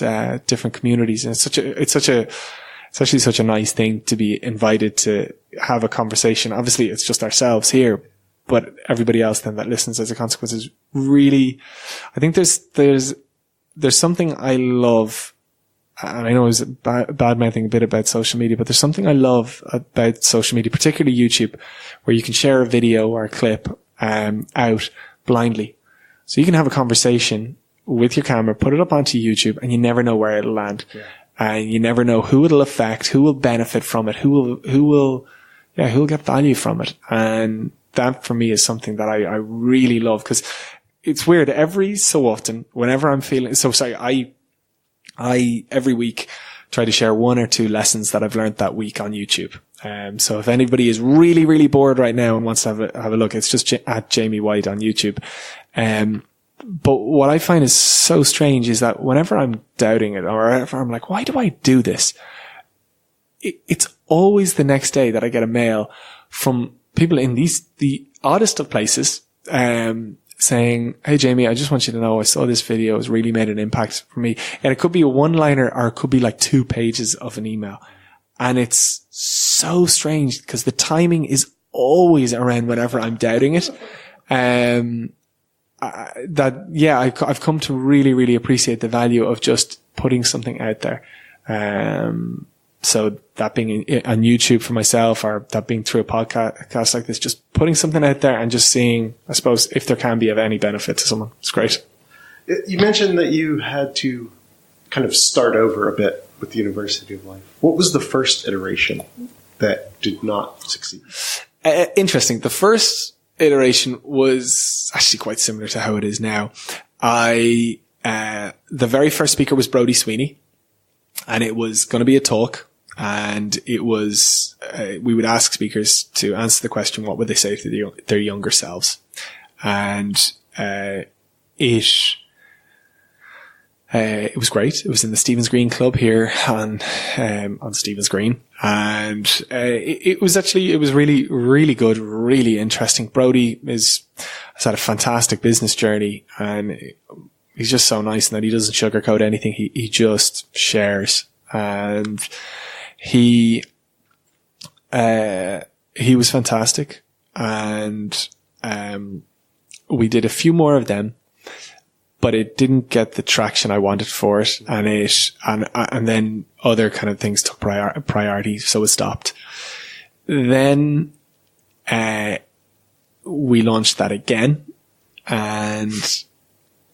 communities. And it's actually such a nice thing to be invited to have a conversation. Obviously it's just ourselves here, but everybody else then that listens as a consequence is really, I think there's something I love, and I know I was bad-mouthing a bit about social media, but there's something I love about social media, particularly YouTube, where you can share a video or a clip out blindly. So you can have a conversation with your camera, put it up onto YouTube, and you never know where it'll land. Yeah. And you never know who it'll affect, who will benefit from it, who will get value from it. And that for me is something that I really love, because it's weird. Every so often, whenever I'm feeling, I every week try to share 1 or 2 lessons that I've learned that week on YouTube. So if anybody is really, really bored right now and wants to have a look, it's just at Jamie White on YouTube. But what I find is so strange is that whenever I'm doubting it, or whenever I'm like, why do I do this? It's always the next day that I get a mail from people in the oddest of places, saying, hey Jamie, I just want you to know I saw this video. It's really made an impact for me. And it could be a one-liner, or it could be like 2 pages of an email. And it's so strange because the timing is always around whenever I'm doubting it. I've come to really, really appreciate the value of just putting something out there. So that being on YouTube for myself, or that being through a podcast like this, just putting something out there and just seeing, I suppose, if there can be of any benefit to someone. It's great. You mentioned that you had to kind of start over a bit with the University of Life. What was the first iteration that did not succeed? Interesting. The first iteration was actually quite similar to how it is now. The very first speaker was Brodie Sweeney, and it was going to be a talk. And it was, we would ask speakers to answer the question, what would they say to their younger selves? And, it was great. It was in the Stephen's Green Club here on Stephen's Green. And, it was really, really good, really interesting. Brodie has had a fantastic business journey, and he's just so nice in that he doesn't sugarcoat anything. He just shares. And he was fantastic, and we did a few more of them, but it didn't get the traction I wanted for it, and then other kind of things took priority, so it stopped. Then we launched that again, and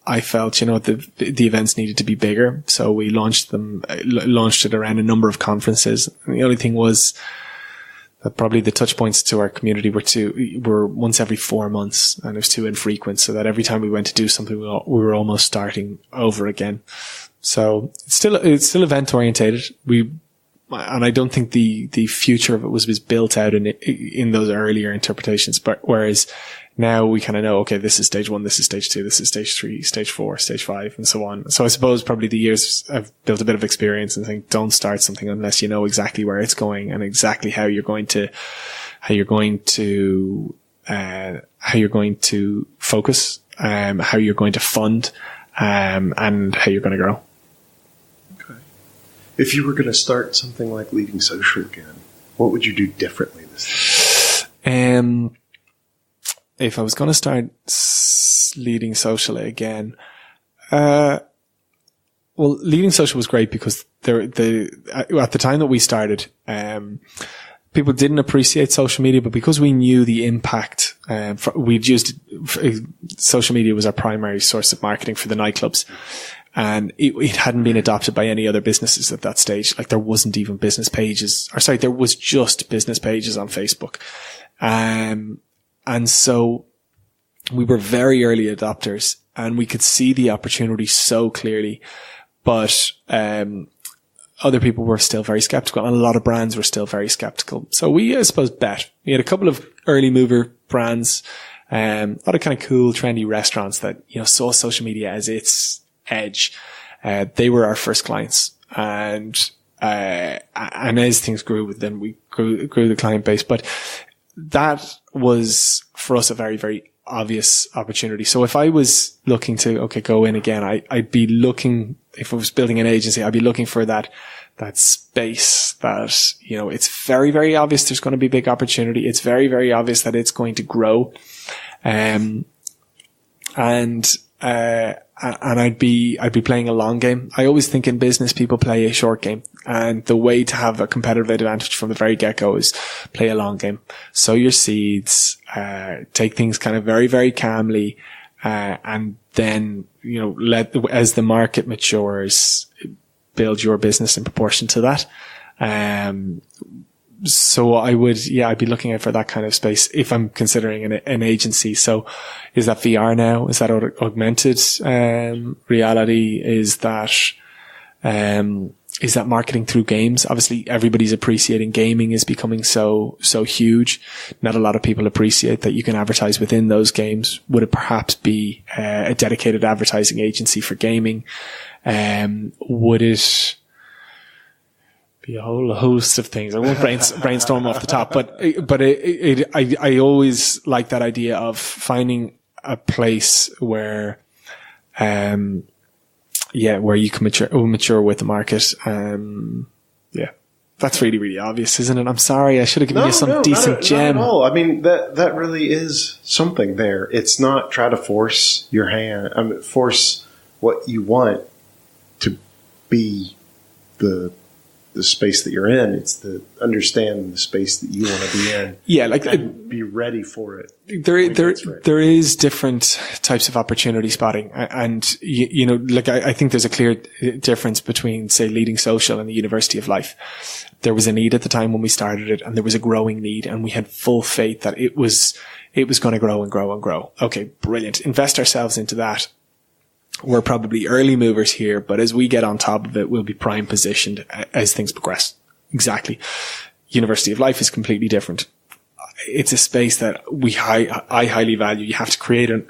I felt, the events needed to be bigger. So we launched it around a number of conferences. And the only thing was that probably the touch points to our community were once every 4 months, and it was too infrequent. So that every time we went to do something, we were almost starting over again. So it's still event orientated. And I don't think the future of it was built out in those earlier interpretations, but whereas now we kind of know, okay, this is stage 1, this is stage 2, this is stage 3, stage 4, stage 5, and so on. So I suppose probably the years I've built a bit of experience and think, don't start something unless you know exactly where it's going and exactly how you're going to focus, how you're going to fund, and how you're going to grow. Okay. If you were going to start something like Leading Social again, what would you do differently this time? If I was going to start Leading Social again, well, Leading Social was great because at the time that we started, people didn't appreciate social media, but because we knew the impact, we'd used social media was our primary source of marketing for the nightclubs. And it hadn't been adopted by any other businesses at that stage. Like there wasn't even business pages, there was just business pages on Facebook. And so we were very early adopters, and we could see the opportunity so clearly, but, other people were still very skeptical, and a lot of brands were still very skeptical. So we, I suppose, bet. We had a couple of early mover brands, a lot of kind of cool, trendy restaurants that, saw social media as its edge. They were our first clients, and as things grew, then we grew the client base, but that was for us a very, very obvious opportunity. So if I was looking to, go in again, I'd be looking, if I was building an agency, I'd be looking for that space that, it's very, very obvious there's going to be big opportunity. It's very, very obvious that it's going to grow. And I'd be playing a long game. I always think in business people play a short game, and the way to have a competitive advantage from the very get-go is play a long game. Sow your seeds, take things kind of very, very calmly, and then, as the market matures, build your business in proportion to that. So I'd be looking out for that kind of space if I'm considering an agency. So is that VR now? Is that augmented, reality? Is that marketing through games? Obviously everybody's appreciating gaming is becoming so huge. Not a lot of people appreciate that you can advertise within those games. Would it perhaps be a dedicated advertising agency for gaming? Would it be a whole host of things? I won't brainstorm off the top, but I always like that idea of finding a place where, where you can mature with the market. That's really, really obvious, isn't it? I'm sorry. I should have given you some decent gem. Not at all. I mean, that really is something there. It's not try to force your hand, force what you want to be the space that you're in. It's the understand the space that you want to be in. Yeah, and be ready for it. There is different types of opportunity spotting, and I think there's a clear difference between, say, Leading Social and the University of Life. There was a need at the time when we started it, and there was a growing need, and we had full faith that it was going to grow and grow and grow. Okay, brilliant. Invest ourselves into that. We're probably early movers here, but as we get on top of it, we'll be prime positioned as things progress. Exactly. University of Life is completely different. It's a space that I highly value. You have to create an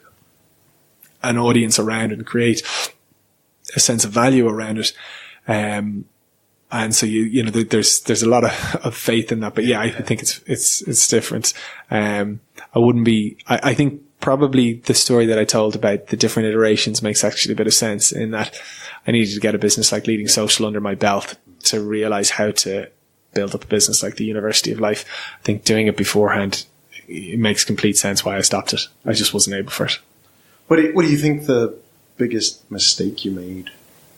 audience around it and create a sense of value around it. And so there's a lot of faith in that, but yeah, I think it's different. I think probably the story that I told about the different iterations makes actually a bit of sense, in that I needed to get a business like Leading Social under my belt to realize how to build up a business like the University of Life. I think doing it beforehand, it makes complete sense why I stopped it. I just wasn't able for it. What do you think the biggest mistake you made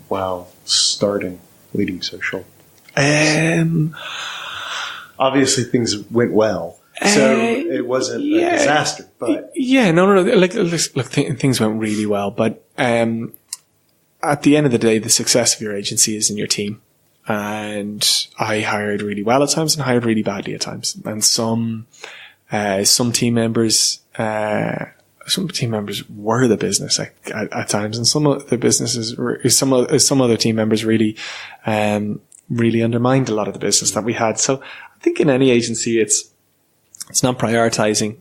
while starting Leading Social? Obviously things went well. So it wasn't a disaster, but no. Look, things went really well, but at the end of the day, the success of your agency is in your team. And I hired really well at times and hired really badly at times. And some team members were the business at times, and some of the businesses, some other team members really undermined a lot of the business that we had. So I think in any agency, it's not prioritizing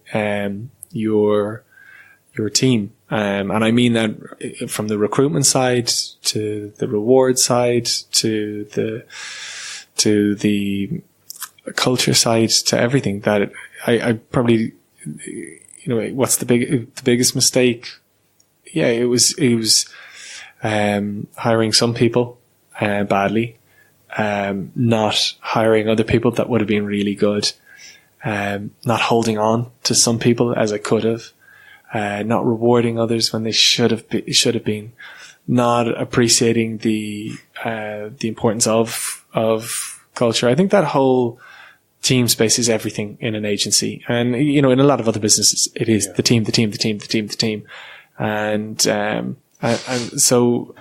your team, and I mean that from the recruitment side to the reward side to the culture side to everything. That I probably, what's the biggest mistake? Yeah, it was hiring some people badly, not hiring other people that would have been really good. Not holding on to some people as I could have, not rewarding others when they should have been, not appreciating the importance of culture. I think that whole team space is everything in an agency, and in a lot of other businesses, it is the team, and so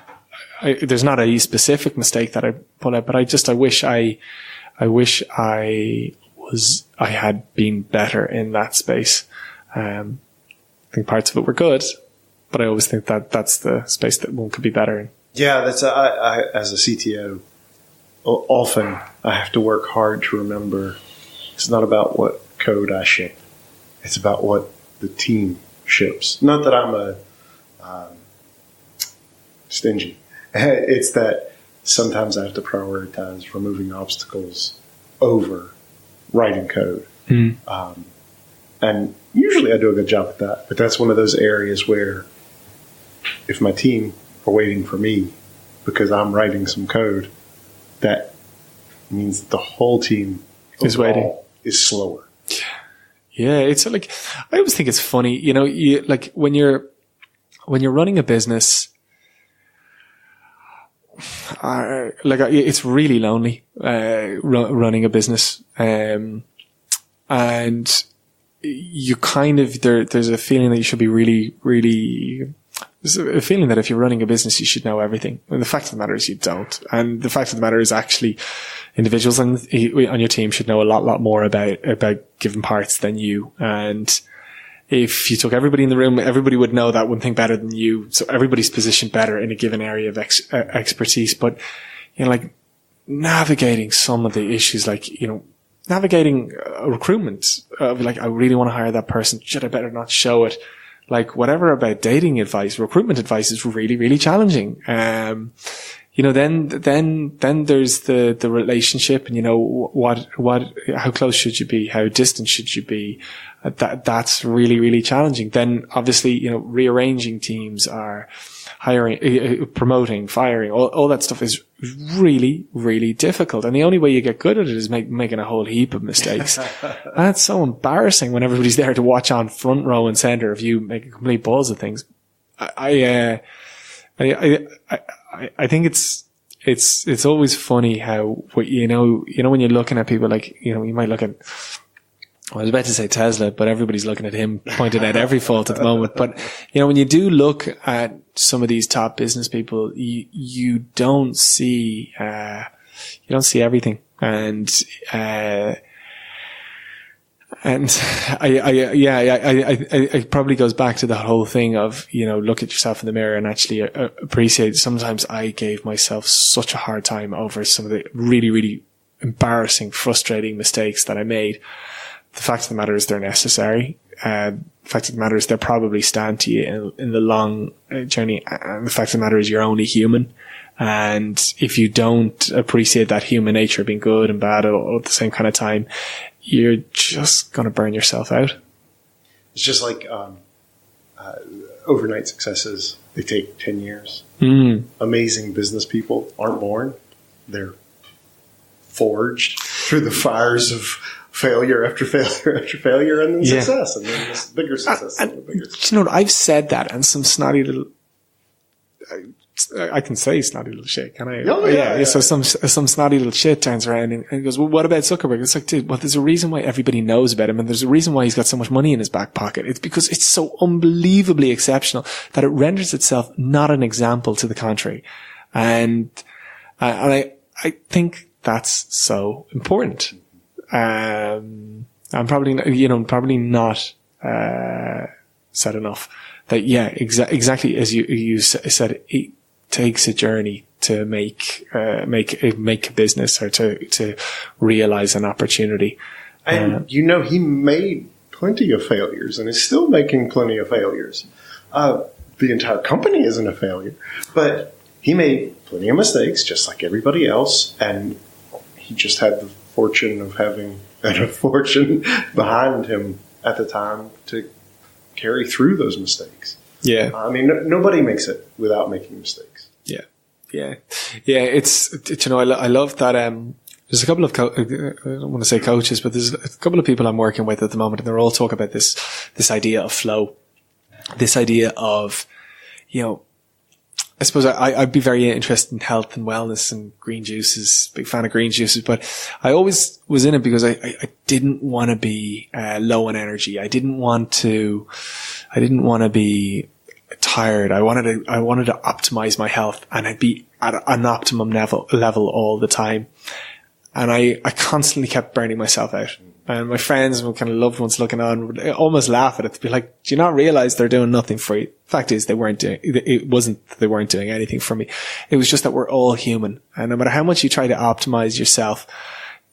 there's not a specific mistake that I pull out, but I wish I had been better in that space. I think parts of it were good, but I always think that that's the space that one could be better in. Yeah, that's I as a CTO, often I have to work hard to remember it's not about what code I ship. It's about what the team ships. Not that I'm stingy. It's that sometimes I have to prioritize removing obstacles over writing code. And usually I do a good job at that, but that's one of those areas where if my team are waiting for me because I'm writing some code, that means that the whole team is waiting, is slower. Yeah, it's like, I always think it's funny, like when you're running a business, it's really lonely, running a business. And you kind of, there's a feeling that you should be really, really there's a feeling that if you're running a business, you should know everything. And the fact of the matter is you don't. And the fact of the matter is actually individuals on your team should know a lot more about given parts than you. And if you took everybody in the room, everybody would know that one thing better than you. So everybody's positioned better in a given area of expertise. But, like navigating some of the issues, like, navigating recruitment, like, I really want to hire that person. Should I better not show it? Like, whatever about dating advice, recruitment advice is really, really challenging. Then there's the relationship and, how close should you be? How distant should you be? That's really, really challenging. Then obviously, rearranging teams are hiring, promoting, firing, all that stuff is really, really difficult. And the only way you get good at it is making a whole heap of mistakes. And it's so embarrassing when everybody's there to watch on front row and center if you make complete balls of things. I think it's always funny how, when you're looking at people like, you might look at, I was about to say Tesla, but everybody's looking at him, pointing out every fault at the moment. But, when you do look at some of these top business people, you don't see everything. And it probably goes back to that whole thing of, look at yourself in the mirror and actually appreciate. Sometimes I gave myself such a hard time over some of the really, really embarrassing, frustrating mistakes that I made. The fact of the matter is they're necessary. The fact of the matter is they'll probably stand to you in the long journey. And the fact of the matter is you're only human. And if you don't appreciate that human nature being good and bad all at the same kind of time, you're just going to burn yourself out. It's just like overnight successes. They take 10 years. Amazing business people aren't born. They're forged through the fires of failure after failure after failure, and then success, and then this bigger success. I've said that, and some snotty little, I can say snotty little shit, can I? Yeah. So some snotty little shit turns around and goes, well, what about Zuckerberg? It's like, dude, well, there's a reason why everybody knows about him, and there's a reason why he's got so much money in his back pocket. It's because it's so unbelievably exceptional that it renders itself not an example to the contrary. And I think that's so important. I'm probably not said enough that, exactly as you said, it takes a journey to make a business or to realize an opportunity. And he made plenty of failures and is still making plenty of failures. The entire company isn't a failure, but he made plenty of mistakes just like everybody else, and he just had the fortune of having a fortune behind him at the time to carry through those mistakes. Yeah. Nobody makes it without making mistakes. Yeah. It's I love that. There's a couple of, I don't want to say coaches, but there's a couple of people I'm working with at the moment, and they're all talking about this idea of flow, this idea of, I suppose I'd be very interested in health and wellness and green juices, big fan of green juices, but I always was in it because I didn't want to be low on energy. I didn't want to be tired. I wanted to optimize my health, and I'd be at an optimum level all the time. And I constantly kept burning myself out. And my friends and kind of loved ones looking on would almost laugh at it, to be like, do you not realize they're doing nothing for you? Fact is, they weren't doing anything for me. It was just that we're all human. And no matter how much you try to optimize yourself,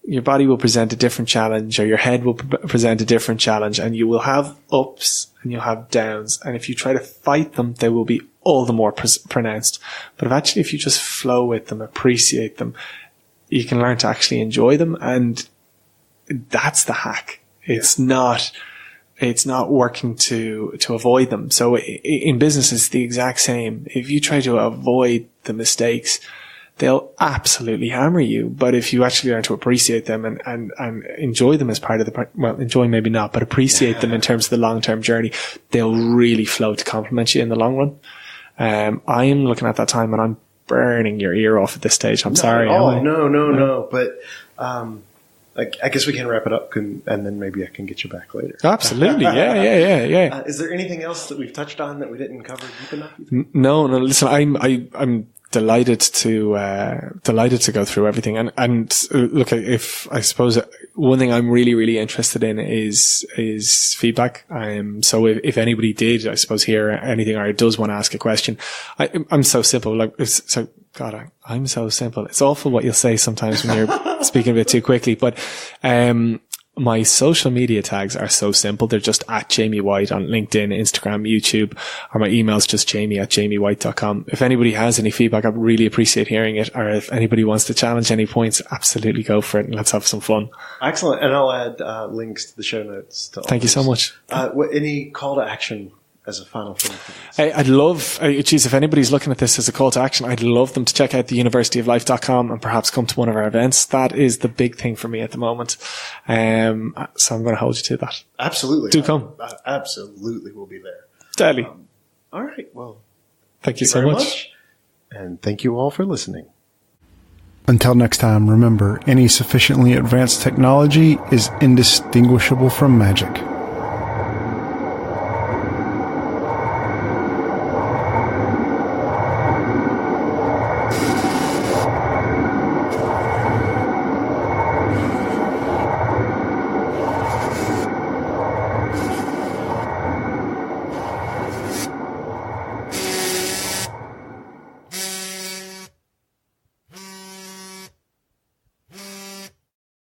your body will present a different challenge, or your head will present a different challenge, and you will have ups and you'll have downs. And if you try to fight them, they will be all the more pronounced. But if you just flow with them, appreciate them, you can learn to actually enjoy them. And that's the hack. It's not working to avoid them. So in business, it's the exact same. If you try to avoid the mistakes, they'll absolutely hammer you. But if you actually learn to appreciate them and enjoy them as part of enjoy maybe not, but appreciate them in terms of the long-term journey, they'll really flow to complement you in the long run. I am looking at that time and I'm burning your ear off at this stage. I'm sorry. Oh, no. But, I guess we can wrap it up, and then maybe I can get you back later. Absolutely. Yeah. Is there anything else that we've touched on that we didn't cover deep enough? No. Listen, I'm delighted to go through everything. And look, if I suppose one thing I'm really, really interested in is feedback. So if anybody did, I suppose, hear anything or does want to ask a question, I'm so simple. I'm so simple. It's awful what you'll say sometimes when you're speaking a bit too quickly, but, my social media tags are so simple. They're just at Jamie White on LinkedIn, Instagram, YouTube, or my email's just jamie@jamiewhite.com. If anybody has any feedback, I'd really appreciate hearing it. Or if anybody wants to challenge any points, absolutely go for it and let's have some fun. Excellent. And I'll add links to the show notes. Thank you so much. Any call to action as a final thing? I'd love, if anybody's looking at this as a call to action, I'd love them to check out theuniversityoflife.com and perhaps come to one of our events. That is the big thing for me at the moment. So I'm going to hold you to that. Absolutely. Do come. I absolutely will be there. Deadly. All right. Well, thank you so much. And thank you all for listening. Until next time, remember, any sufficiently advanced technology is indistinguishable from magic.